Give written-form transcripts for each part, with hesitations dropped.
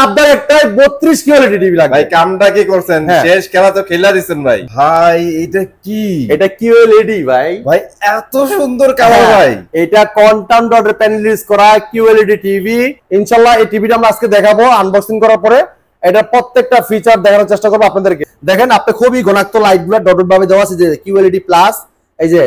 আবদার একটাই 32 QLED TV লাগবে। ভাই কামটা কি করছেন? শেষ খেলা তো খেলা দিছেন ভাই। ভাই এটা কি? এটা কিউএলইডি ভাই। ভাই এত সুন্দর কালার ভাই। এটা কোয়ান্টাম ডটের প্যানেল ইউজ করা কিউএলইডি টিভি। ইনশাআল্লাহ এই টিভিটা আমরা আজকে দেখাবো আনবক্সিং করার পরে। এটা প্রত্যেকটা ফিচার দেখানোর চেষ্টা করব আপনাদেরকে। দেখেন আপনি খুবই ঘনাক্ত লাইটগুলো ডট ডট ভাবে দেওয়া আছে, যে কিউএলইডি প্লাস, এই যে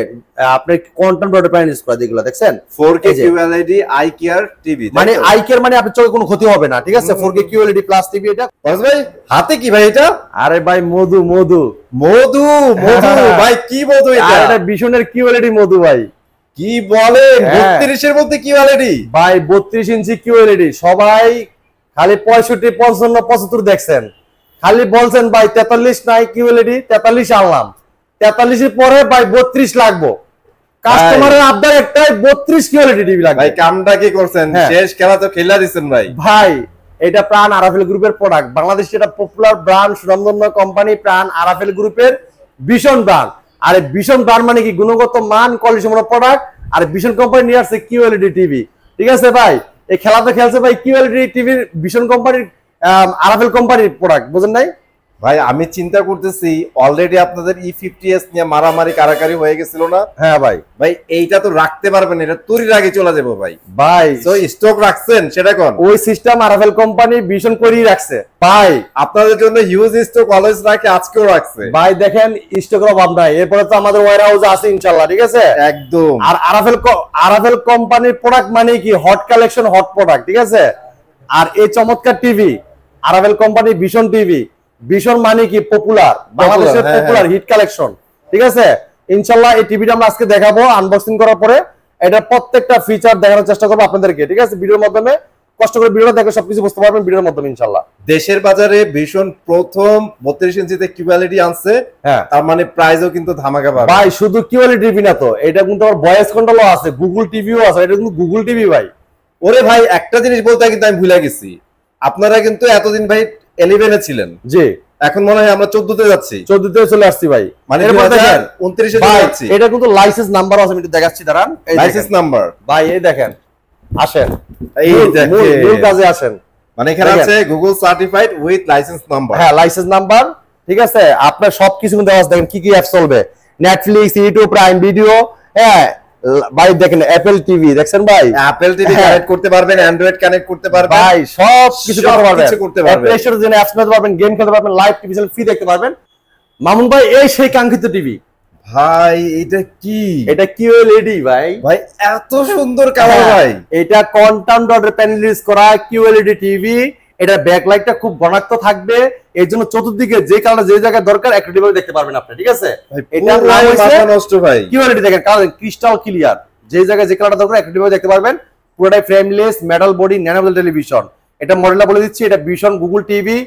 আপনি কোয়ান্টাম ডটের প্যানেল ইউজ করা, যেগুলো দেখছেন 4K QLED eye care TV. মানে আই কেয়ার মানে আপনার চোখে কোনো ক্ষতি হবে না, ঠিক আছে? 4K কিউএলইডি প্লাস টিভি এটা। ভাই হাতে কি ভাই এটা? আরে ভাই মধু মধু মধু মধু ভাই, কি মধু এটা? এটা ভীষণের কিউএলইডি মধু ভাই। কি বলেন? 32 এর মধ্যে কিউএলইডি ভাই, 32 ইঞ্চি কিউএলইডি। সবাই খালি 65, 55, 75 দেখছেন, খালি বলছেন ভাই 43 নাই কিউএলইডি, 43 আনলাম, 43 এর পরে ভাই 32 লাগবে। কাস্টমারের আবদার একটাই 32 কিউএলইডি টিভি লাগবে। ভাই কামটা কি করছেন? শেষ খেলা তো খেলা দিছেন ভাই। ভাই এটা প্রাণ আরাফেল গ্রুপের প্রোডাক্ট, বাংলাদেশের এটা পপুলার ব্র্যান্ড, সুনামধন্য কোম্পানি প্রাণ আরাফেল গ্রুপের ভীষণ ব্র্যান্ড। আর ভীষণ ব্র্যান্ড মানে কি? গুণগত মান, কোয়ালিটি সম্পন্ন প্রোডাক্ট। আর ভীষণ কোম্পানি নিয়ে আসছে কিউএলইডি টিভি, ঠিক আছে ভাই? এই খেলাতে খেলছে ভাই কিউএলইডি টিভির ভীষণ কোম্পানির, আরাফেল কোম্পানির প্রোডাক্ট, বুঝেন নাই ভাই? আমি চিন্তা করতেছি অলরেডি আপনাদের E50s নিয়ে মারামারি কারাকারি হয়ে গেছিল না? হ্যাঁ ভাই। ভাই এইটা তো রাখতে পারবেন, এটা তৈরির আগে চলে যাবো ভাই। ভাই তো স্টক রাখছেন সেটা কোন? ওই সিস্টেম আরাফেল কোম্পানি ভীষণ করেই রাখছে ভাই, আপনাদের জন্য হিউজ স্টক অলওয়েজ রাখে, আজকেও রাখছে ভাই। দেখেন স্টকের অভাব নাই, এরপরে তো আমাদের ওয়্যার হাউসে আছে ইনশাআল্লাহ, ঠিক আছে? একদম। আর আরাফেল কোম্পানির প্রোডাক্ট মানে কি? হট কালেকশন, হট প্রোডাক্ট, ঠিক আছে? আর এই চমৎকার টিভি আরাফেল কোম্পানি ভীষণ টিভি, ভীষণ মানে কি? পপুলার, বাংলাদেশের পপুলার হিট কালেকশন, ঠিক আছে? ইনশাআল্লাহ এই টিভিটা আমরা আজকে দেখাবো আনবক্সিং করার পরে। এটা প্রত্যেকটা ফিচার দেখানোর চেষ্টা করবো আপনাদেরকে, ঠিক আছে? ভিডিওর মাধ্যমে কষ্ট করে ভিডিওটা দেখে সবকিছু বুঝতে পারবেন ভিডিওর মাধ্যমে ইনশাআল্লাহ। দেশের বাজারে ভীষণ প্রথম 32 ইঞ্চিতে কিউএলইডি আনছে, তার মানে প্রাইসও কিন্তু ধামাকা পাবে ভাই। শুধু কিউএলইডি টিভি না তো, এটা কিন্তু আবার ভয়েস কন্ট্রোলও আছে, গুগল টিভিও আছে। এটা কিন্তু গুগল টিভি ভাই। ওরে ভাই একটা জিনিস বলতে কিন্তু আমি ভুলে গেছি, আপনারা কিন্তু এতদিন ভাই 11 এ ছিলেন, জি। এখন মনে হয় আমরা 14 তে যাচ্ছি, 14 তে চলে আসছি ভাই। মানে 2029 এ যাচ্ছি। এটা কিন্তু লাইসেন্স নাম্বার আছে, আমি একটু দেখাচ্ছি, দাঁড়ান। এই লাইসেন্স নাম্বার ভাই, এই দেখেন, আসেন এই দেখেন, মূল কাজে আসেন। মানে এখানে আছে Google certified with licence number. হ্যাঁ, লাইসেন্স নাম্বার, ঠিক আছে? আপনার সবকিছু কিন্তু দেওয়া আছে। দেখেন কি কি অ্যাপ চলবে, নেটফ্লিক্স, ইউটিউব, প্রাইম ভিডিও। হ্যাঁ ভাই, দেখেন অ্যাপল টিভি, দেখছেন ভাই? অ্যাপল টিভি কানেক্ট করতে পারবেন, অ্যান্ড্রয়েড কানেক্ট করতে পারবেন ভাই, সব কিছু করতে পারবেন। প্লে স্টোরে জন্য অ্যাপস নিতে পারবেন, গেম খেলতে পারবেন, লাইভ টিভি চ্যানেল ফ্রি দেখতে পারবেন। মামুন ভাই, এই সেই কাঙ্ক্ষিত টিভি ভাই। এটা কি? এটা কিউএলইডি ভাই। ভাই এত সুন্দর কালার ভাই। এটা কোয়ান্টাম ডটের প্যানেল ইউজ করা কিউএলইডি টিভি। এটা ব্যাকলাইটটা খুব ঘনাত্ম থাকবে, এর জন্য চতুর্দিকে যে কালার যে জায়গায় দরকার একটু ভাবে দেখতে পারবেন আপনি, ঠিক আছে? এটা নাম হইছে নষ্ট ভাই কিউএলইডি। দেখেন কালার ক্রিস্টাল ক্লিয়ার, যে জায়গায় যে কালারটা দরকার একটু ভাবে দেখতে পারবেন। পুরোটাই ফ্রেমলেস মেটাল বডি ন্যানোভেল টেলিভিশন। এটা মডেলটা বলে দিচ্ছি, এটা ভীষণ Google TV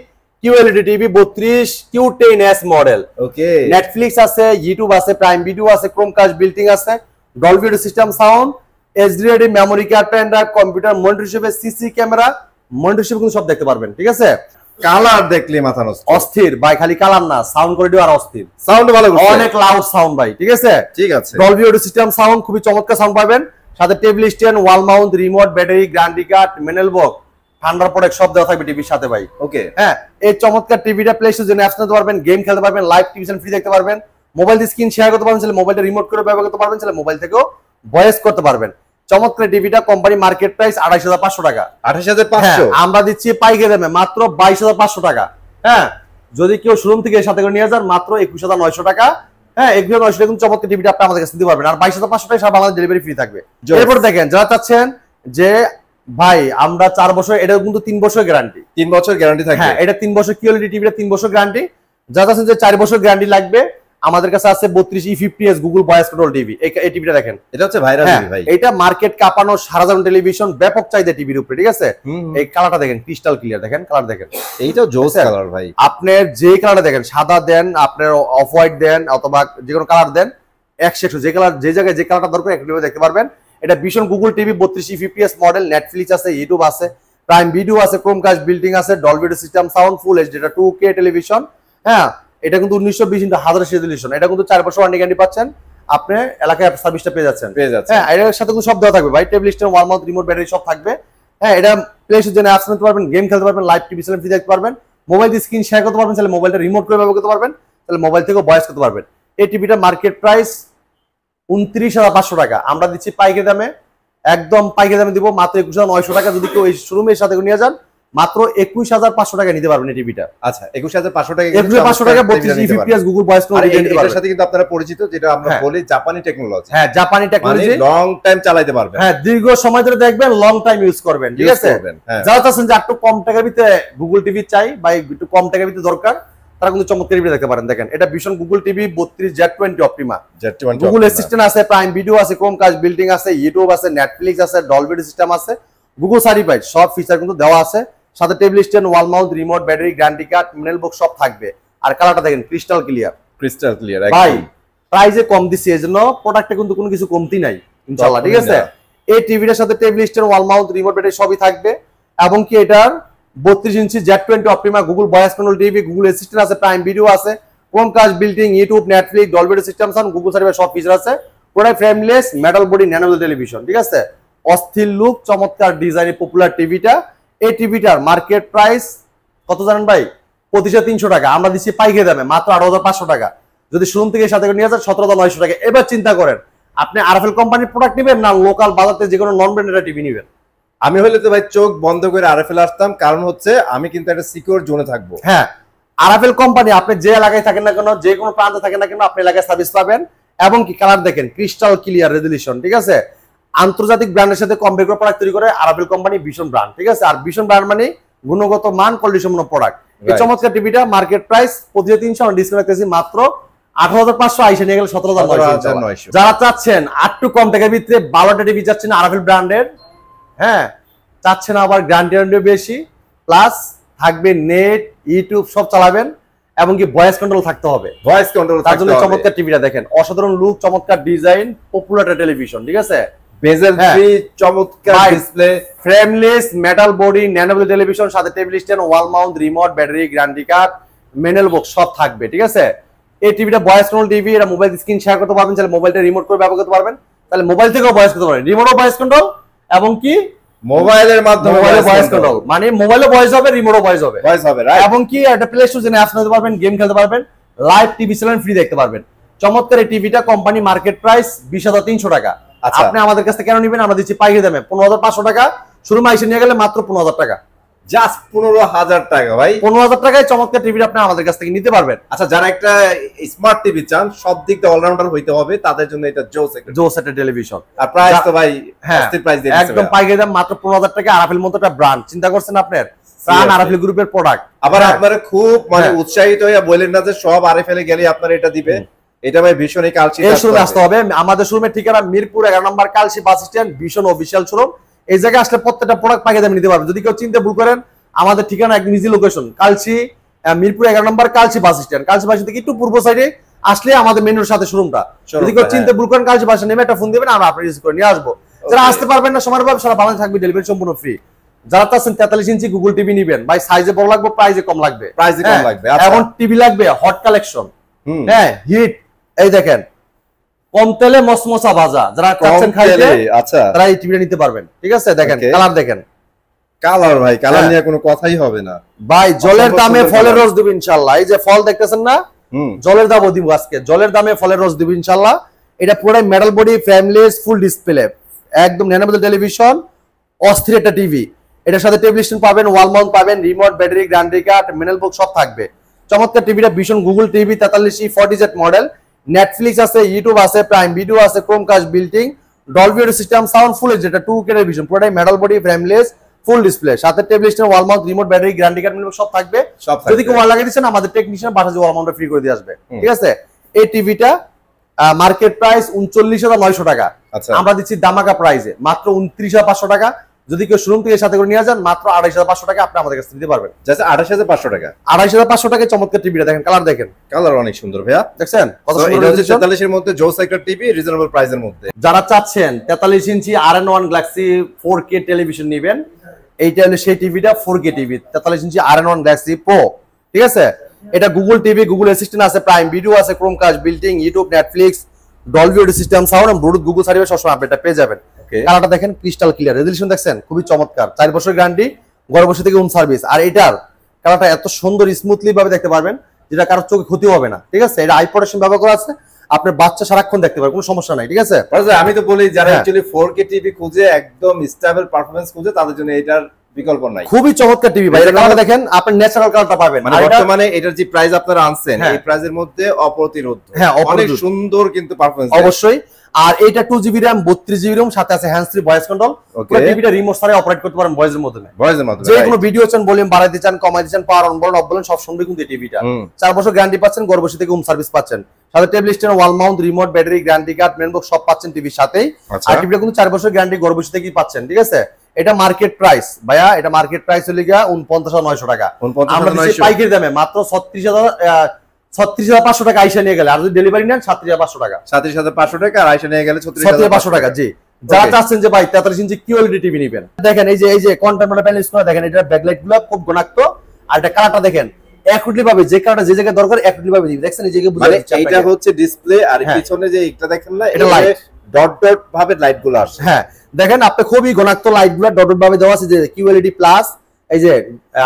QLED TV 32 Q10s model. Okay, Netflix আছে, ইউটিউব আছে, প্রাইম ভিডিও আছে, ক্রোমকাস্ট বিল্টিং আছে, Dolby audio system sound, HD memory card, pen drive, computer monitor হিসেবে, সিসি ক্যামেরা মনিটর হিসেবে কিন্তু সব দেখতে পারবেন, ঠিক আছে? কালার দেখলে মাথা নষ্ট। অস্থির ভাই, খালি কালার না, সাউন্ড কোয়ালিটি আর অস্থির, সাউন্ড ভালো, অনেক লাউড সাউন্ড ভাই, ঠিক আছে? ঠিক আছে। ডলবি অডিও সিস্টেম সাউন্ড, খুবই চমৎকার সাউন্ড পাবেন। সাথে table stand, wall mount, remote, battery, guarantee card, manual box, ঠান্ডার প্রোডাক্ট সব দেওয়া থাকবে টিভির সাথে ভাই। ওকে, হ্যাঁ, এই চমৎকার টিভিটা প্লে স্টোরে জন্য অ্যাপস নিতে পারবেন, গেম খেলতে পারবেন, লাইভ টিভি চ্যানেল ফ্রি দেখতে পারবেন, মোবাইল দিয়ে স্ক্রিন শেয়ার করতে পারবেন, মোবাইলটা রিমোট করে ব্যবহার করতে পারবেন, মোবাইল থেকেও ভয়েস করতে পারবেন। চমৎকার টিভিটা কোম্পানি মার্কেট প্রাইস 28,500 টাকা। 28,500 আমরা দিচ্ছি পাইকারি দামে মাত্র 22,500 টাকা। হ্যাঁ, যদি কেউ শোরুম থেকে সাথে করে নিয়ে যান মাত্র 21,900 টাকা। হ্যাঁ, 21,900 টাকা চমৎকার টিভিটা আপনি আমাদের কাছে দিতে পারবেন। আর 22,500 টাকা সারা বাংলাদেশ ডেলিভারি ফ্রি থাকবে। এরপর দেখেন, যারা চাচ্ছেন যে ভাই আমরা 4 বছর, এটা কিন্তু 3 বছর গ্যারান্টি, 3 বছর গ্যারান্টি থাকবে। হ্যাঁ, এটা 3 বছর কিউএলইডি টিভিটা 3 বছর গ্যারান্টি। যারা চাচ্ছেন যে 4 বছর গ্যারান্টি লাগবে, আমাদের কাছে আছে 32 E50s Google voice control TV. এই টিভিটা দেখেন, এটা হচ্ছে ভাইরাল টিভি ভাই। এটা মার্কেট কাঁপানো সারাজন টেলিভিশন, ব্যাপক চাহিদা টিভির উপরে, ঠিক আছে? এই কালারটা দেখেন, ক্রিস্টাল ক্লিয়ার, দেখেন কালার দেখেন, এইটাও জোস কালার ভাই। আপনার যে কালারটা দেখেন, সাদা দেন, আপনার অফ হোয়াইট দেন, অথবা যে কোনো কালার দেন, 100 যে কালার যে জায়গায় যে কালারটা দরকার একটু দেখতে পারবেন। এটা ভীষণ Google TV 32 E50s model, Netflix আছে, ইউটিউব আছে, প্রাইম ভিডিও আছে, ক্রোমকাস্ট বিল্টিং আছে, Dolby audio system sound, full HD, এটা 2K টেলিভিশন। হ্যাঁ, এটা কিন্তু 1920 রেজোলিউশন। এটা কিন্তু 4 বছর ওয়ারেন্টি গ্যারান্টি পাচ্ছেন, আপনি এলাকায় সার্ভিসটা পেয়ে যাচ্ছেন। হ্যাঁ, এর সাথে কিন্তু সব দেওয়া থাকবে ভাই, table stand, wall mount, remote, battery সব থাকবে। হ্যাঁ, এটা প্লে স্টোর জন্য অ্যাপস নিতে পারবেন, গেম খেলতে পারবেন, লাইভ টিভি চ্যানেল দেখতে পারবেন, মোবাইল দিয়ে স্ক্রিন শেয়ার করতে পারবেন, তাহলে মোবাইলটা রিমোট করে ব্যবহার করতে পারবেন, তাহলে মোবাইল থেকেও ভয়েস করতে পারবেন। এই টিভিটা মার্কেট প্রাইস 29,500 টাকা, আমরা দিচ্ছি পাইকারি দামে, একদম পাইকারি দামে দিব মাত্র 21,900 টাকা। যদি কেউ এই শোরুমের সাথে নিয়ে যান মাত্র 21,500 টাকা নিতে পারবেন এই টিভিটা। আচ্ছা, 21,500 টাকা, 21,500 টাকা 32 fps গুগল ভয়েস কল দিতে পারবেন। এর সাথে কিন্তু আপনারা পরিচিত, যেটা আমরা বলি জাপানি টেকনোলজি। হ্যাঁ, জাপানি টেকনোলজি, লং টাইম চালাতে পারবেন। হ্যাঁ, দীর্ঘ সময় ধরে দেখবেন, লং টাইম ইউজ করবেন, ঠিক আছে। যারা চাচ্ছেন যে একটু কম টাকার ভিতরে গুগল টিভি চাই বা একটু কম টাকার ভিতরে দরকার, তারা কিন্তু চমৎকার টিভি দেখতে পারেন। দেখেন, এটা ভীষণ Google TV 32Z20 Optima, Google assistant আছে, প্রাইম ভিডিও আছে, ক্রোমকাস্ট বিল্ডিং আছে, ইউটিউব আছে, নেটফ্লিক্স আছে, ডলবি সিস্টেম আছে, গুগল সার্টিফাইড, সব ফিচার কিন্তু দেওয়া আছে। সাথে table stand, wall mount, remote, battery, guarantee card, manual box সব থাকবে। আর কালারটা দেখেন ক্রিস্টাল ক্লিয়ার, ক্রিস্টাল ক্লিয়ার। ভাই প্রাইসে কম দিছি, এজন্য প্রোডাক্টে কিন্তু কোনো কিছু কমতি নাই ইনশাআল্লাহ, ঠিক আছে। এই টিভিটার সাথে table stand, wall mount, remote, battery সবই থাকবে। এবং কি এটার 32 ইঞ্চি Z20 Optima, Google voice control TV, Google assistant আছে, প্রাইম ভিডিও আছে, Chromecast building, YouTube, Netflix, Dolby system sound, Google service সব ফিচার আছে। পুরো ফ্রেমলেস মেটাল বডি ন্যানোভেল টেলিভিশন, ঠিক আছে। অস্থির লুক, চমৎকার ডিজাইনের পপুলার টিভিটা। এই টিভিটার মার্কেট প্রাইস কত জানেন ভাই? 25,300 টাকা, আমরা দিচ্ছি পাইকারি দামে মাত্র 8,500 টাকা। যদি শোরুম থেকে সাথে নিয়ে যান 17,900 টাকা। এবার চিন্তা করেন আপনি আরএফএল কোম্পানির প্রোডাক্ট নেবেন না লোকাল বাজারে যে কোনো নন ব্র্যান্ডেড টিভি নেবেন। আমি হলে তো ভাই চোখ বন্ধ করে আরএফএল আসতাম, কারণ হচ্ছে আমি কিন্তু একটা সিকিউর জোনে থাকবো। হ্যাঁ, আরএফএল কোম্পানি আপনি যে এলাকায় থাকেন না কেন, যে কোনো প্রান্তে থাকেন না কেন, আপনি এলাকায় সার্ভিস পাবেন। এবং কি কালার দেখেন ক্রিস্টাল ক্লিয়ার রেজলিউশন, ঠিক আছে। আন্তর্জাতিক ব্র্যান্ডের সাথে কম্পেয়ার করে প্রোডাক্ট তৈরি করে আরএফএল কোম্পানি, ভীষণ ব্র্যান্ড, ঠিক আছে। আর ভীষণ ব্র্যান্ড মানে গুণগত মান, কোয়ালিটি সম্পন্ন প্রোডাক্ট। এই চমৎকার টিভিটা মার্কেট প্রাইস 25,300, ডিসকাউন্ট রাখতেছি মাত্র 8,500, আইসা নিয়ে গেলে 17,900। যারা চাচ্ছেন একটু কম টাকার ভিতরে ভালোটা টিভি চাচ্ছেন আরএফএল ব্র্যান্ডের, হ্যাঁ চাচ্ছেন আবার গ্যারান্টি বেশি, প্লাস থাকবে নেট, ইউটিউব সব চালাবেন, এবং কি ভয়েস কন্ট্রোল থাকতে হবে। ভয়েস কন্ট্রোল তার জন্য চমৎকার টিভিটা দেখেন, অসাধারণ লুক, চমৎকার ডিজাইন, পপুলার টেলিভিশন, ঠিক আছে। বেজেল ফ্রি, চমৎকার ডিসপ্লে, ফ্রেমলেস মেটাল বডি ন্যানোভেল টেলিভিশন, সাথে table stand, wall mount, remote, battery, guarantee card, manual box সব থাকবে, ঠিক আছে। এই টিভিটা ভয়েস কন্ট্রোল টিভি, এটা মোবাইল স্ক্রিন শেয়ার করতে পারবেন, তাহলে মোবাইলটা রিমোট করে ব্যবহার করতে পারবেন, তাহলে মোবাইল থেকেও ভয়েস করতে পারবেন, রিমোটও ভয়েস কন্ট্রোল, এবং কি মোবাইলের মাধ্যমে ভয়েস কন্ট্রোল, মানে মোবাইলে ভয়েস হবে, রিমোটও ভয়েস হবে, রাইট। এবং কি একটা প্লে স্টোর জন্য অ্যাপস নিতে পারবেন, গেম খেলতে পারবেন, লাইভ টিভি চ্যানেল ফ্রি দেখতে পারবেন। চমৎকার এই টিভিটা কোম্পানি মার্কেট প্রাইস 20,300 টাকা। আপনি আমাদের কাছ থেকে কেন নেবেন? আমরা দিচ্ছি পাইকারি দামে 15,500 টাকা, শুরু মাইসে নিয়ে গেলে মাত্র 15,000 টাকা, জাস্ট 15,000 টাকা ভাই। 15,000 টাকায় চমৎকার টিভিটা আপনি আমাদের কাছ থেকে নিতে পারবেন। আচ্ছা, যারা একটা স্মার্ট টিভি চান, সব দিক দিয়ে অলরাউন্ডার হইতে হবে, তাদের জন্য এটা জোস একটা টেলিভিশন। আর প্রাইস তো ভাই অস্থির প্রাইস দিয়ে একদম পাইকারি দাম মাত্র 15,000 টাকা। আরএফএল মতো একটা ব্র্যান্ড চিন্তা করছেন আপনার, প্রাণ আরএফএল গ্রুপের প্রোডাক্ট। আবার আপনারা খুব মানে উৎসাহিত হয়ে বলেন না যে সব আরএফএল এ গেলে আপনারা এটা দিবে, এটা ভাই ভীষণ এই কালচি আসতে হবে। আমাদের শোরুমের ঠিকানা মিরপুর 11 নম্বর কালচি বাস স্ট্যান্ড, ভীষণ অফিসিয়াল শোরুম। এই জায়গায় আসলে প্রত্যেকটা প্রোডাক্ট পাইকারি দামে নিতে পারবেন। যদি কেউ চিন্তা ভুল করেন, আমাদের ঠিকানা একদম ইজি লোকেশন, কালচি, মিরপুর 11 নম্বর কালচি বাস স্ট্যান্ড। কালচি বাস থেকে একটু পূর্ব সাইডে আসলে আমাদের মেনুর সাথে শোরুমটা। যদি কেউ চিন্তা ভুল করেন, কালচি বাসে নেমে একটা ফোন দিবেন, আমরা আপনার রিসিভ করে নিয়ে আসবো। যারা আসতে পারবেন না, সময়ের ভাবে সারা বাংলাদেশে থাকবে, ডেলিভারি সম্পূর্ণ ফ্রি। যারা চাচ্ছেন 43 ইঞ্চি গুগল টিভি নিবেন, ভাই সাইজে বড় লাগবে, প্রাইসে কম লাগবে, এখন টিভি লাগবে হট কালেকশন, হ্যাঁ হিট, এই দেখেন কম তেলে মসমসা ভাজা, যারা চাচ্ছেন খাইতে, আচ্ছা তারা এই টিভিটা নিতে পারবেন, ঠিক আছে। দেখেন কালার, দেখেন কালার, ভাই কালার নিয়ে কোনো কথাই হবে না ভাই। জলের দামে ফলের রস দিব ইনশাআল্লাহ। এই যে ফল দেখতেছেন না, জলের দামও দিব আজকে, জলের দামে ফলের রস দিব ইনশাআল্লাহ। এটা পুরো metal body, frameless, full display, একদম ন্যানোভেল টেলিভিশন, অস্থির একটা টিভি। এটার সাথে টেবিল স্ট্যান্ড পাবেন, ওয়াল মাউন্ট পাবেন, remote, battery, guarantee card, manual box সব থাকবে। চমৎকার টিভিটা ভীষণ Google TV 43 40Z model, Netflix আছে, ইউটিউব আছে, প্রাইম ভিডিও আছে, Chromecast built in, Dolby system sound, full যেটা 2K টেলিভিশন, পুরোটাই metal body, frameless, full display, সাথে table stand, wall mount, remote, battery, guarantee card সব থাকবে। যদি কেউ ওয়াল লাগিয়ে দিচ্ছেন, আমাদের টেকনিশিয়ান বাসায় ওয়াল মাউন্টটা ফ্রি করে দিয়ে আসবে, ঠিক আছে। এই টিভিটা মার্কেট প্রাইস 39,900 টাকা, আমরা দিচ্ছি দামাকা প্রাইসে মাত্র 29,500 টাকা। যদি কেউ শোরুম থেকে সাথে করে নিয়ে যান, মাত্র 28,500 টাকা আপনি আমাদের কাছে নিতে পারবেন। 28,500 টাকা, 28,500 টাকায় চমৎকার টিভিটা দেখেন, কালার দেখেন, কালার অনেক সুন্দর ভাইয়া, দেখছেন কত সুন্দর। 43 এর মধ্যে জোস একটা টিভি, রিজনেবল প্রাইসের মধ্যে। যারা চাচ্ছেন 43 ইঞ্চি RN1 গ্যালাক্সি 4K টেলিভিশন নেবেন, এইটা হলো সেই টিভিটা, 4K টিভি 43 ইঞ্চি RN1 গ্যালাক্সি প্রো, ঠিক আছে। এটা গুগল টিভি, গুগল অ্যাসিস্ট্যান্ট আছে, প্রাইম ভিডিও আছে, Chromecast building, YouTube, Netflix, Dolby system sound এবং ব্লুটুথ, গুগল সার্ভিস সবসময় আপনি এটা পেয়ে যাবেন। কালারটা দেখেন ক্রিস্টাল ক্লিয়ার, রেজোলিউশন দেখছেন খুবই চমৎকার, 4 বছর গ্যারান্টি, ঘরে বসে থেকে হোম সার্ভিস। আর এটার কালারটা এত সুন্দর স্মুথলি ভাবে দেখতে পারবেন যেটা কারোর চোখে ক্ষতি হবে না, ঠিক আছে। এটা আই প্রোটেকশন ব্যবহার করা আছে, আপনার বাচ্চা সারাক্ষণ দেখতে পারে, কোনো সমস্যা নাই, ঠিক আছে। আমি তো বলি যারা অ্যাকচুয়ালি 4K টিভি খুঁজে, একদম স্টেবল পারফরম্যান্স খুঁজে, তাদের জন্য এটার বিকল্প নাই। খুবই চমৎকার টিভি ভাই, এটা কালারটা দেখেন, আপনি ন্যাচারাল কালারটা পাবেন। মানে বর্তমানে এটার যে প্রাইস আপনারা আনছেন, এই প্রাইসের মধ্যে অপ্রতিরোধ, অনেক সুন্দর কিন্তু পারফরম্যান্স অবশ্যই। আর এটা 2GB RAM 32GB ROM, সাথে আছে হ্যান্ডস ফ্রি ভয়েস কন্ট্রোল। পুরো টিভিটা রিমোট ছাড়াই অপারেট করতে পারেন ভয়েসের মাধ্যমে। যে কোনো ভিডিও চান, ভলিউম বাড়াইতে চান, কমাইতে চান, পাওয়ার অন বলেন অফ বলেন সব শুনবে কিন্তু এই টিভিটা। 4 বছর গ্যারান্টি পাচ্ছেন, ঘরে বসে থেকে হোম সার্ভিস পাচ্ছেন, সাথে table stand, wall mount, remote, battery, guarantee card, main box সব পাচ্ছেন টিভির সাথেই। আর টিভিটা কিন্তু 4 বছর গ্যারান্টি ঘরে বসে থেকেই পাচ্ছেন, ঠিক আছে। এটা মার্কেট প্রাইস ভাইয়া, এটা মার্কেট প্রাইস হলো গিয়া 49,900 টাকা। আমরা দিচ্ছি পাইকারি দামে মাত্র 36,500 টাকা আইসা নিয়ে গেলে, আর যদি ডেলিভারি নেন 37,500 টাকা। 37,500 টাকা, আর আইসা নিয়ে গেলে 36,500 টাকা। জি, যারা চাচ্ছেন যে ভাই 43 ইঞ্চি কিউএলইডি টিভি নেবেন, দেখেন এই যে কন্টেম্পোরারি প্যানেল স্ক্রিন দেখেন, এটা ব্যাকলাইট গুলো খুব ঘনাক্ত, আর এটা কালারটা দেখেন একটলি ভাবে, যে কালারটা যে জায়গায় দরকার একটলি ভাবে দিবেন, দেখছেন এই জায়গায় বুঝা যাচ্ছে। এটা হচ্ছে ডিসপ্লে, আর পিছনে যে এটা দেখেন না, এটা লাইট, ডট ডট ভাবে লাইট গুলো আসে। হ্যাঁ দেখেন, আপনি খুবই ঘনাক্ত লাইট গুলো ডট ডট ভাবে দেওয়া আছে, যে কিউএলইডি প্লাস, এই যে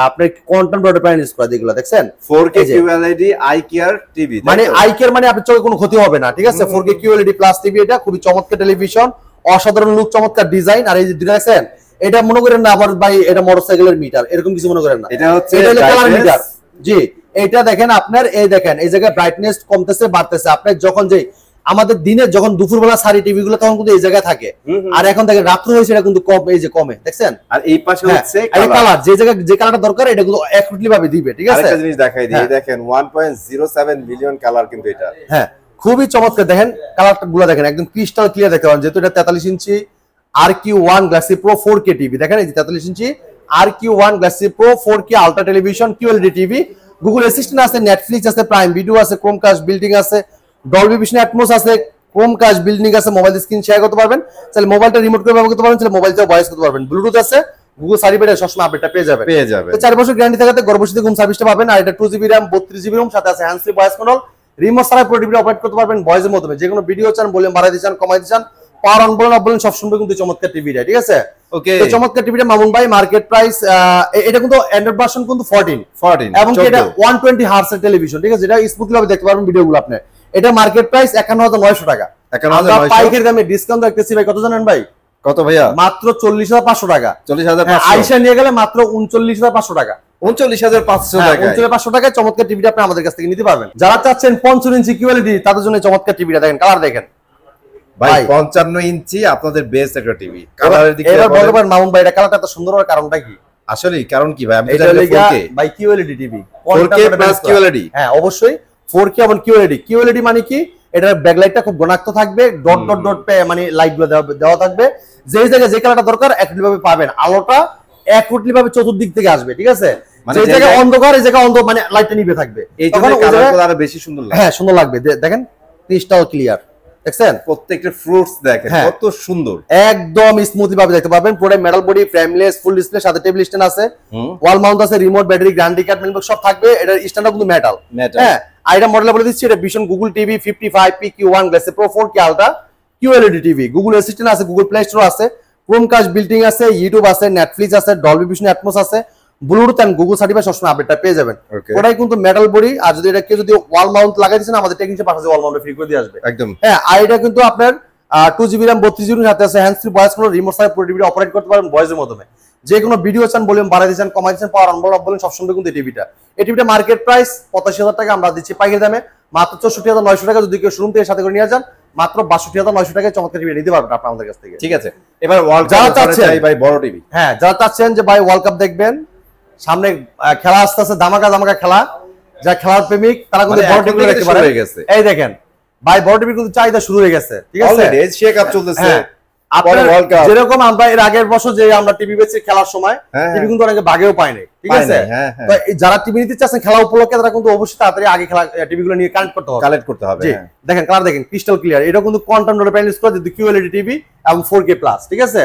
আপনি কন্টেম্পোরারি প্যানেল স্ক্রিন যেগুলো দেখছেন 4K QLED eye care TV, মানে আই কেয়ার মানে আপনার চোখে কোনো ক্ষতি হবে না, ঠিক আছে। 4K কিউএলইডি প্লাস টিভি, এটা খুবই চমৎকার টেলিভিশন, অসাধারণ লুক, চমৎকার ডিজাইন। আর এই যে দুটো দেখছেন, এটা মনে করেন না আবার ভাই এটা মোটরসাইকেলের মিটার, এরকম কিছু মনে করেন না, এটা হচ্ছে কালার মিটার। জি, এটা দেখেন আপনার, এই দেখেন এই জায়গায় ব্রাইটনেস কমতেছে বাড়তেছে, আপনার যখন যে আমাদের দিনে যখন দুপুরবেলা সারি টিভি গুলো তখন কিন্তু এই জায়গায় থাকে, আর এখন দেখেন রাত্র হয়েছে এটা কিন্তু কম, এই যে কমে দেখছেন। আর এই পাশে হচ্ছে কালার, যে জায়গায় যে কালারটা দরকার এটা কিন্তু অ্যাকুরেটলি ভাবে দিবে, ঠিক আছে। আরেকটা জিনিস দেখাই দিই, দেখেন 1.07 মিলিয়ন কালার কিন্তু এটা। হ্যাঁ খুবই চমৎকার, দেখেন কালারটা গুলো দেখেন একদম ক্রিস্টাল ক্লিয়ার দেখতে পারেন, যেহেতু এটা 43 ইঞ্চি RQ1 glassy pro 4K TV, দেখেন এই যে 43 ইঞ্চি RQ1 glassy pro 4K ultra television QLED TV, Google assistant আছে, নেটফ্লিক্স আছে, প্রাইম ভিডিও আছে, ক্রোমকাস্ট বিল্ডিং আছে, ডলবি ভিশন অ্যাটমস আছে, ক্রোমকাস্ট বিল্ডিং আছে, মোবাইল স্ক্রিন শেয়ার করতে পারবেন, তাহলে মোবাইলটা রিমোট করে ব্যবহার করতে পারবেন, তাহলে মোবাইল থেকে ভয়েস করতে পারবেন, ব্লুটুথ আছে, গুগল সার্টিফিকেট সবসময় আপডেটটা পেয়ে যাবে। তো 4 বছর গ্যারান্টি থাকাতে ঘরে বসে থেকে হোম সার্ভিসটা পাবেন। আর এটা 2GB RAM 32GB ROM, সাথে আছে hands free voice control, remote ছাড়াই পুরো টিভিটা অপারেট করতে পারবেন ভয়েসের মাধ্যমে। যে কোনো ভিডিও চান, ভলিউম বাড়াইতে চান, কমাইতে চান, পাওয়ার অন বলেন অফ বলেন সব শুনবে কিন্তু চমৎকার টিভিটা, ঠিক আছে। ওকে, তো চমৎকার টিভিটা মামুন ভাই মার্কেট প্রাইস, এটা কিন্তু অ্যান্ড্রয়েড ভার্সন কিন্তু 14 এবং এটা 120 হার্টজ এর টেলিভিশন, ঠিক আছে, যেটা স্মুথলি ভাবে দেখতে পারবেন ভিডিওগুলো আপনি। এটা মার্কেট প্রাইস 51,900 টাকা। আমরা পাইকারি দামে ডিসকাউন্ট রাখতেছি ভাই, কত জানেন ভাই? কত ভাইয়া? মাত্র 40,500 টাকা। 40,500 আইসা নিয়ে গেলে মাত্র 39,500 টাকা। 39,500 টাকা। 39,500 টাকায় চমৎকার টিভিটা আপনি আমাদের কাছ থেকে নিতে পারবেন। যারা চাচ্ছেন 55 ইঞ্চি কিউএলইডি, তাদের জন্য চমৎকার টিভিটা দেখেন, কালার দেখেন ভাই 55 ইঞ্চি আপনাদের বেস্ট একটা টিভি। কালারের দিকে এবার বলতে পারেন মামুন ভাই এটা কালারটা এত সুন্দর হওয়ার কারণটা কি? আসলে কারণ কি ভাই? এটা হলো 4K ভাই, QLED TV, 4K plus QLED. হ্যাঁ অবশ্যই 4K এবং কিউএলইডি। কিউএলইডি মানে কি? এটার ব্যাকলাইটটা খুব ঘনাক্ত থাকবে, ডট ডট ডট মানে লাইট গুলো দেওয়া থাকবে, যে জায়গায় যে কালারটা দরকার একটলি ভাবে পাবেন, আলোটা একটলি ভাবে চতুর্দিক থেকে আসবে, ঠিক আছে। যে জায়গায় অন্ধকার এই জায়গায় মানে লাইটটা নিভে থাকবে, এই জন্য কালারগুলো আরো বেশি সুন্দর লাগে। হ্যাঁ সুন্দর লাগবে, দেখেন ক্রিস্টাল ক্লিয়ার, দেখছেন প্রত্যেকটা ফ্রুটস দেখেন কত সুন্দর, একদম স্মুথলি ভাবে দেখতে পাবেন। পুরো metal body, frameless, full display, সাথে টেবিল স্ট্যান্ড আছে, ওয়াল মাউন্ট আছে, রিমোট, ব্যাটারি, গ্যারান্টি কার্ড, মেনবক্স সব থাকবে। এটা স্ট্যান্ডটা কিন্তু মেটাল। হ্যাঁ আর এটা মডেল বলে দিচ্ছি, এটা ভিশন গুগল টিভি 55 PQ1 গ্লাসে pro 4K ultra QLED TV. Google assistant আছে, গুগল প্লে স্টোর আছে, ক্রোমকাস্ট বিল্ডিং আছে, ইউটিউব আছে, নেটফ্লিক্স আছে, ডলবি ভিশন অ্যাটমস আছে, ব্লুটুথ এন্ড গুগল সার্টিফাইড সবসময় আপডেটটা পেয়ে যাবেন। ওটাই কিন্তু মেটাল বডি। আর যদি এটা কেউ যদি ওয়াল মাউন্ট লাগাই দিচ্ছেন, আমাদের টেকনিশিয়ান পাশে ওয়াল মাউন্ট ফ্রি করে দিয়ে আসবে একদম। হ্যাঁ আর এটা কিন্তু আপনার 2GB RAM 32GB সাথে আছে hands free voice control, remote ছাড়া পুরো টিভিটা অপারেট করতে পারবেন ভয়েসের মাধ্যমে। যে কোনো ভিডিও চান, ভলিউম বাড়াইতে চান, কমাইতে চান, পাওয়ার অন অফ বলেন সব শুনবে কিন্তু এই টিভিটা। এই টিভিটা মার্কেট প্রাইস 85,000 টাকা, আমরা দিচ্ছি পাইকারি দামে মাত্র 64,900 টাকা। যদি কেউ শোরুম থেকে সাথে করে নিয়ে যান, মাত্র 62,900 টাকায় চমৎকার টিভি নিতে পারবেন আপনি আমাদের কাছ থেকে। ঠিক আছে, এবার ওয়ার্ল্ড কাপ চাচ্ছেন ভাই বড় টিভি। হ্যাঁ যারা চাচ্ছেন যে ভাই ওয়ার্ল্ড কাপ দেখবেন, সামনে খেলা আসতে আছে, ধামাকা খেলা, যা খেলার প্রেমিক তারা কিন্তু বড় টিভি দেখতে পারে। এই দেখেন ভাই বড় টিভি কিন্তু চাহিদা শুরু হয়ে গেছে, ঠিক আছে। অলরেডি এশিয়া কাপ চলতেছে, যেরকম আমরা এর আগের বছর যে আমরা টিভি বেচে খেলার সময় টিভি কিন্তু অনেকে ভাগেও পায় নাই, ঠিক আছে। তো যারা টিভি নিতে চাচ্ছেন খেলা উপলক্ষে, তারা কিন্তু অবশ্যই তাড়াতাড়ি আগে খেলা টিভি গুলো নিয়ে কালেক্ট করতে হবে। দেখেন কালার দেখেন ক্রিস্টাল ক্লিয়ার, এটা কিন্তু contemporary panel square QLED TV এবং 4K প্লাস, ঠিক আছে।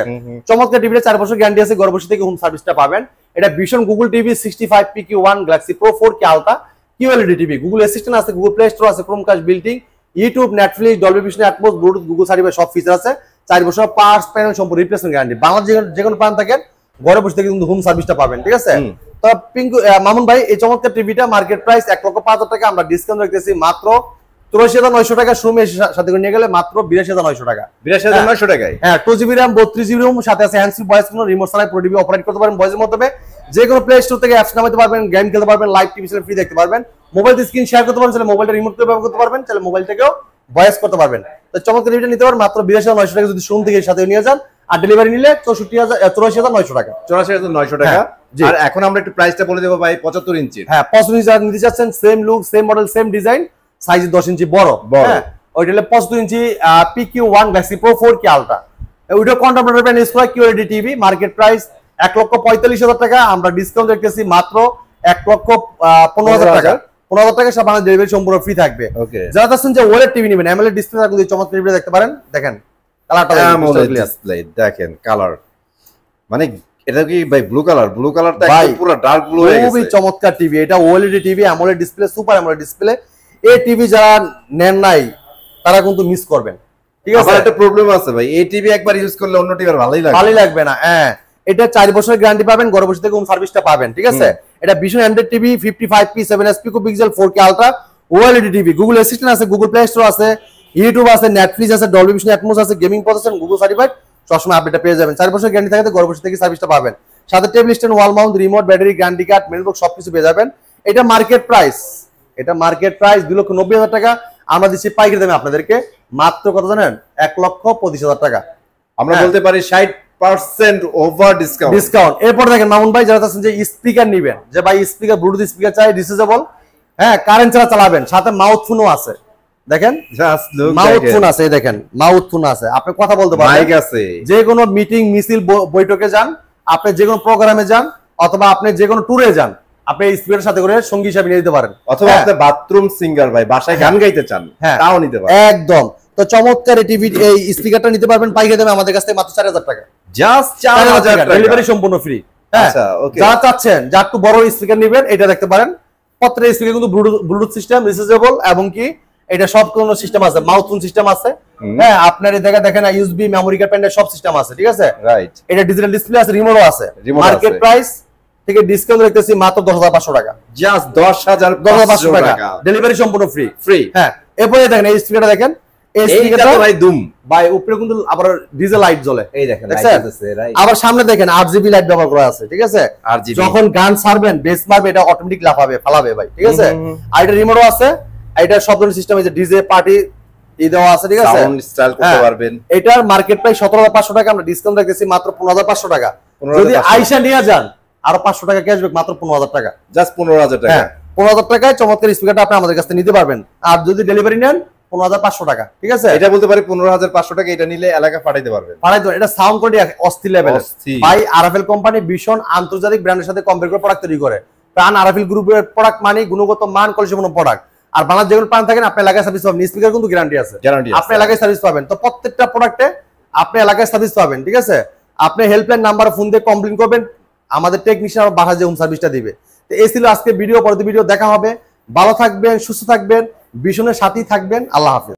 চমৎকার টিভিটা 4 বছর গ্যারান্টি আছে, ঘরে বসে থেকে হোম সার্ভিসটা পাবেন। এটা vision Google TV 65 PQ1 Galaxy pro 4K ultra QLED TV. Google assistant আছে, গুগল প্লে স্টোর আছে, Chromecast building, YouTube, Netflix, Dolby vision atoms, Bluetooth, Google certified সব ফিচার আছে। 4 বছর পার্টস প্যানেল সম্পূর্ণ রিপ্লেসমেন্ট গ্যারান্টি। বাংলাদেশ যে কোনো প্রান্ত থাকেন ঘরে বসে থেকে কিন্তু হোম সার্ভিসটা পাবেন, ঠিক আছে? তো পিঙ্কু মামুন ভাই এই চমৎকার টিভিটা মার্কেট প্রাইস 1,05,000 টাকা, আমরা ডিসকাউন্ট রাখতেছি মাত্র 84,900 টাকা। শোরুমে সাথে করে নিয়ে গেলে মাত্র 82,900 টাকা। 82,900 টাকায় 2GB RAM 32GB RAM সাথে আছে হ্যান্ডস ফ্রি ভয়েস কোনো রিমোট ছাড়াই পুরো টিভি অপারেট করতে পারবেন ভয়েসের মাধ্যমে। যে কোনো প্লে স্টোর থেকে অ্যাপস নামাতে পারবেন, গেম খেলতে পারবেন, লাইভ টিভি চ্যানেল ফ্রি দেখতে পারবেন, মোবাইল স্ক্রিন শেয়ার করতে পারবেন, তাহলে মোবাইলটা রিমোট করে ব্যবহার করতে পারবেন, তাহলে মোবাইল থেকেও ভয়েস করতে পারবেন। তো চমৎকার টিভিটা নিতে পারবেন মাত্র 82,900 টাকা যদি শোরুম থেকে সাথে নিয়ে যান, আর ডেলিভারি নিলে 84,900 টাকা। 84,900 টাকা। আর এখন আমরা একটু প্রাইসটা বলে দেব ভাই 75 ইঞ্চি। হ্যাঁ 75 ইঞ্চি নিতে চাচ্ছেন, same look same model same design, size 10 ইঞ্চি বড়। হ্যাঁ ওইটা হলো 75 ইঞ্চি PQ1 Galaxy Pro 4K Ultra। ওইটা contemporary panel square QLED TV, market price 1,45,000 টাকা, আমরা ডিসকাউন্ট রেখেছি মাত্র 1,15,000 টাকা। 15,000 টাকা সব বাংলা ডেলিভারি সম্পূর্ণ ফ্রি থাকবে। যারা চাচ্ছেন যে ওএলইডি টিভি নেবেন, AMOLED ডিসপ্লে থাকলে চমৎকার টিভি দেখতে পারেন। দেখেন কালারটা ডিসপ্লে দেখেন, কালার মানে এটা কি ভাই ব্লু কালার? ব্লু কালারটা একদম পুরো ডার্ক ব্লু হয়ে গেছে। খুবই চমৎকার টিভি, এটা OLED TV, AMOLED display, super AMOLED display. এই টিভি যারা নেন নাই তারা কিন্তু মিস করবেন, ঠিক আছে? একটা প্রবলেম আছে ভাই, এই টিভি একবার ইউজ করলে অন্য টিভি আর ভালোই লাগবে না। হ্যাঁ এটা 4 বছরের গ্যারান্টি পাবেন, ঘরে বসে থেকে হোম সার্ভিসটা পাবেন, ঠিক আছে? এটা ভীষণ Android TV 55p 7s পিকোপিক্সেল 4K ultra OLED TV. Google assistant আছে, গুগল প্লে স্টোর আছে, ইউটিউব আছে, নেটফ্লিক্স আছে, ডলবি ভিশন অ্যাটমস আছে, গেমিং প্রসেসর, গুগল সার্টিফাইড, সবসময় আপডেটটা পেয়ে যাবেন। 4 বছরের গ্যারান্টি থাকতে ঘরে বসে থেকে সার্ভিসটা পাবেন, সাথে table stand, wall mount, remote, battery, guarantee card, মেলবক্স সবকিছু পেয়ে যাবেন। এটা মার্কেট প্রাইস 2,90,000 টাকা, আমরা দিচ্ছি পাইকারি দামে আপনাদেরকে মাত্র কত জানেন? 1,25,000 টাকা। আমরা বলতে পারি 60% ওভার ডিসকাউন্ট। এরপর দেখেন মামুন ভাই যারা চাচ্ছেন যে স্পিকার নিবেন, যে ভাই স্পিকার ব্লুটুথ স্পিকার চাই ডিসেবল, হ্যাঁ কারেন্ট ছাড়া চালাবেন, সাথে মাউথ ফোনও আছে। দেখেন মাউথ ফোন আছে, এই দেখেন মাউথ ফোন আছে, আপনি কথা বলতে পারবেন, মাইক আছে। যে কোনো মিটিং মিছিল বৈঠকে যান, আপনি যে কোনো প্রোগ্রামে যান, অথবা আপনি যে কোনো ট্যুরে যান, আপনি এই স্পিকারের সাথে করে সঙ্গী হিসেবে নিয়ে যেতে পারেন। অথবা আপনি বাথরুম সিঙ্গার ভাই, বাসায় গান গাইতে চান, তাও নিতে পারেন। একদম। তো চমৎকার এই টিভি এই স্পিকারটা নিতে পারবেন পাইকারি দামে আমাদের কাছ থেকে মাত্র 4,000 টাকা। জাস্ট 4,000 টাকা, ডেলিভারি সম্পূর্ণ ফ্রি। হ্যাঁ যারা চাচ্ছেন যা একটু বড় স্পিকার নেবেন, এটা দেখতে পারেন। প্রত্যেকটা স্পিকার কিন্তু ব্লুটুথ সিস্টেম, রিচার্জেবল, এবং কি এটা সব কোনো সিস্টেম আছে, মাউথ ফোন সিস্টেম আছে। হ্যাঁ আপনার এই জায়গা দেখেন ইউএসবি, মেমোরি কার্ড, পেন সব সিস্টেম আছে, ঠিক আছে? রাইট। এটা ডিজিটাল ডিসপ্লে আছে, রিমোটও আছে। মার্কেট প্রাইস থেকে ডিসকাউন্ট রাখতেছি মাত্র 10,500 টাকা। জাস্ট 10,500 টাকা, ডেলিভারি সম্পূর্ণ ফ্রি। হ্যাঁ এরপরে দেখেন এই স্পিকারটা দেখেন, এই স্পিকারটা ভাই দুম ভাই, উপরে কিন্তু আবার ডিজেল লাইট জ্বলে, এই দেখেন আবার সামনে দেখেন 8GB লাইট ব্যবহার করা আছে, ঠিক আছে? যখন গান ছাড়বেন, বেস মারবে, এটা অটোমেটিক লাফাবে, ফালাবে ভাই, ঠিক আছে? আর এটা রিমোটও আছে, এটা সব ধরনের সিস্টেম আছে, ডিজে পার্টি এই দেওয়া আছে, ঠিক আছে? সাউন্ড স্টাইল করতে পারবেন। এটার মার্কেট প্রাইস 17,500 টাকা, আমরা ডিসকাউন্ট রাখতেছি মাত্র 15,500 টাকা। যদি আইসা নিয়ে যান আরো 500 টাকা ক্যাশব্যাক, মাত্র 15,000 টাকা। জাস্ট 15,000 টাকা। 15,000 টাকায় চমৎকার স্পিকারটা আপনি আমাদের কাছ থেকে নিতে পারবেন। আর যদি ডেলিভারি নেন 15,500 টাকা, ঠিক আছে? এটা বলতে পারি 15,500 টাকা, এটা নিলে এলাকা পাঠাইতে পারবেন। এটা সাউন্ড কোয়ালিটি অস্থির লেভেলের ভাই। আরএফএল কোম্পানি ভীষণ আন্তর্জাতিক ব্র্যান্ডের সাথে কম্পেয়ার করে প্রোডাক্ট তৈরি করে। প্রাণ আরএফএল গ্রুপের প্রোডাক্ট মানে গুণগত মান, কোয়ালিটিপূর্ণ প্রোডাক্ট। আর বাংলাদেশ যেগুলো প্রাণ থাকেন, আপনি এলাকায় সার্ভিস পাবেন, স্পিকার কিন্তু গ্যারান্টি আছে, আপনি এলাকায় সার্ভিস পাবেন। তো প্রত্যেকটা প্রোডাক্টে আপনি এলাকায় সার্ভিস পাবেন, ঠিক আছে? আপনি হেল্পলাইন নাম্বার ফোন দিয়ে কমপ্লেইন করবেন, আমাদের টেকনিশিয়ান বাসায় যে হোম সার্ভিসটা দিবে। তো এই ছিল আজকে ভিডিও, পরবর্তী ভিডিও দেখা হবে। ভালো থাকবেন, সুস্থ থাকবেন, ভীষণের সাথেই থাকবেন। আল্লাহ হাফেজ।